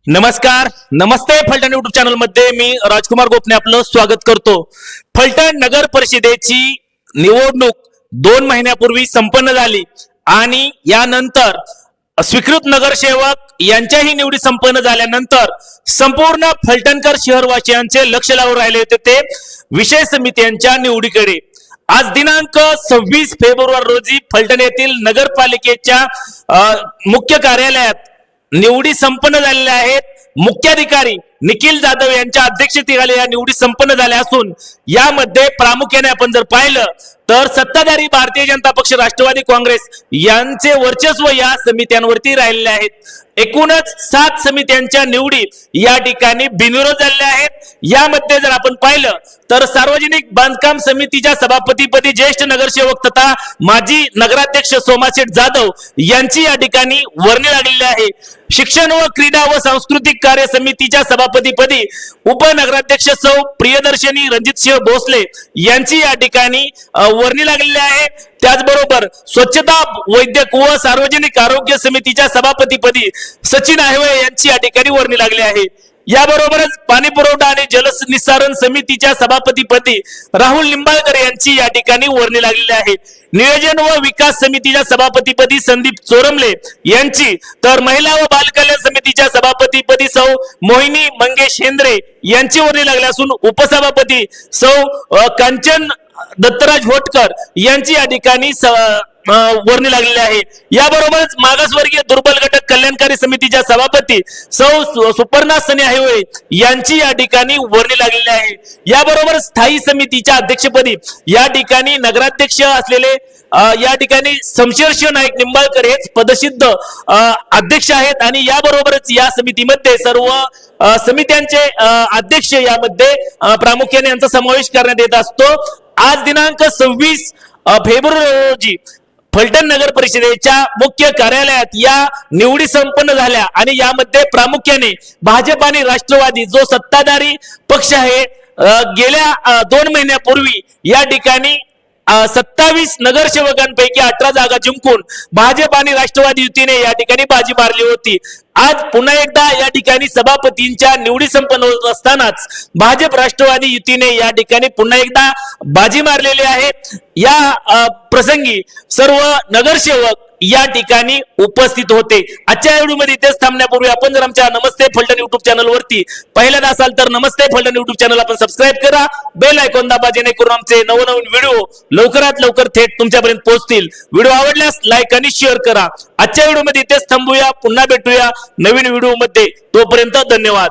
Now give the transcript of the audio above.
नमस्कार, नमस्ते. Phaltan YouTube channel मध्ये मी राजकुमार गोपने आपलं स्वागत करतो. फलटण नगर परिषदेची निवडणूक 2 महिन्यापूर्वी संपन्न झाली आणि यानंतर स्वीकृत नगरसेवक यांच्याही निवडी संपन्न झाल्यानंतर संपूर्ण फलटणकर शहरवासियांचे लक्ष लागून राहिले होते ते विशेष समित्यांच्या निवडीकडे. आज दिनांक 26 फेब्रुवारी रोजी फलटण येथील नगरपालिकेच्या मुख्य कार्यालयात निवडी संपन्न झालेल्या आहेत. मुख्याधिकारी निखिल जाधव यांच्या अध्यक्षतेखाली या निवडी संपन्न झाल्या असून यामध्ये प्रामुख्याने आपण जर पाहिलं तर सत्ताधारी भारतीय जनता पक्ष, राष्ट्रवादी काँग्रेस यांचे वर्चस्व या समित्यांवरती राहिलेले आहेत. एकूणच 7 समित्यांच्या निवडी या ठिकाणी बिनविरोध झालेल्या आहेत. यामध्ये जर आपण पाहिलं तर सार्वजनिक बांधकाम समितीच्या सभापतीपदी ज्येष्ठ नगरसेवक तथा माजी नगराध्यक्ष सोमाशेठ जाधव यांची या ठिकाणी वर्णी लागलेली आहे. शिक्षण व क्रीडा व सांस्कृतिक कार्य समितीच्या सभापतीपदी उपनगराध्यक्ष सौ प्रियदर्शनी रणजितसिंह भोसले यांची या ठिकाणी वर्णी लागलेली आहे. त्याचबरोबर स्वच्छता, वैद्यक व सार्वजनिक आरोग्य समितीच्या सभापतीपदी सचिन आहेवळे यांची या ठिकाणी वर्णी लागली आहे. याबरोबरच पाणी पुरवठा आणि जलनिस्सारण समितीच्या सभापतीपदी राहुल निंबाळकर यांची या ठिकाणी वर्णी लागलेली आहे. नियोजन व विकास समितीच्या सभापतीपदी संदीप चोरमले यांची, तर महिला व बालकल्याण समितीच्या सभापतीपदी सौ मोहिनी मंगेश हेंद्रे यांची वर्णी लागली असून उपसभापती सौ कांचन दत्तराज होटकर यांची या ठिकाणी वर्णी लागलेली आहे. याबरोबरच मागासवर्गीय दुर्बल घटक कल्याणकारी समितीच्या सभापती सौ सुपर्णा सने आहेवळे यांची या ठिकाणी वर्णी लागलेली आहे. याबरोबर स्थायी समितीच्या अध्यक्षपदी या ठिकाणी नगराध्यक्ष असलेले या ठिकाणी शमशेरसिंह नाईक निंबाळकर हेच पदसिद्ध अध्यक्ष आहेत आणि याबरोबरच या समितीमध्ये सर्व समित्यांचे अध्यक्ष यामध्ये प्रामुख्याने यांचा समावेश करण्यात येत असतो. आज दिनांक 26 फेब्रुवारी रोजी फलटण नगर परिषदेच्या मुख्य कार्यालयात या निवडी संपन्न झाल्या आणि यामध्ये प्रामुख्याने भाजप आणि राष्ट्रवादी जो सत्ताधारी पक्ष आहे गेल्या 2 महिन्यापूर्वी या ठिकाणी 27 नगरसेवकांपैकी 18 जागा जिंकून भाजप आणि राष्ट्रवादी युतीने या ठिकाणी बाजी मारली होती. आज पुन्हा एकदा या ठिकाणी सभापतींच्या निवडी संपन्न होत असतानाच भाजप राष्ट्रवादी युतीने या ठिकाणी पुन्हा एकदा बाजी मारलेली आहे. या प्रसंगी सर्व नगरसेवक या ठिकाणी उपस्थित होते. आजच्या व्हिडिओमध्ये इथेच थांबण्यापूर्वी आपण जर आमच्या नमस्ते फलटण युट्यूब चॅनल वरती पहिल्यांदा असाल तर नमस्ते फलटण युट्यूब चॅनल आपण सबस्क्राईब करा, बेल आयकॉन दाबा जेणेकरून आमचे नवनवीन व्हिडिओ लवकरात लवकर थेट तुमच्यापर्यंत पोहोचतील. व्हिडिओ आवडल्यास लाईक आणि शेअर करा. आजच्या व्हिडिओमध्ये इथेच थांबूया, पुन्हा भेटूया नवीन व्हिडिओ मध्ये. तोपर्यंत धन्यवाद.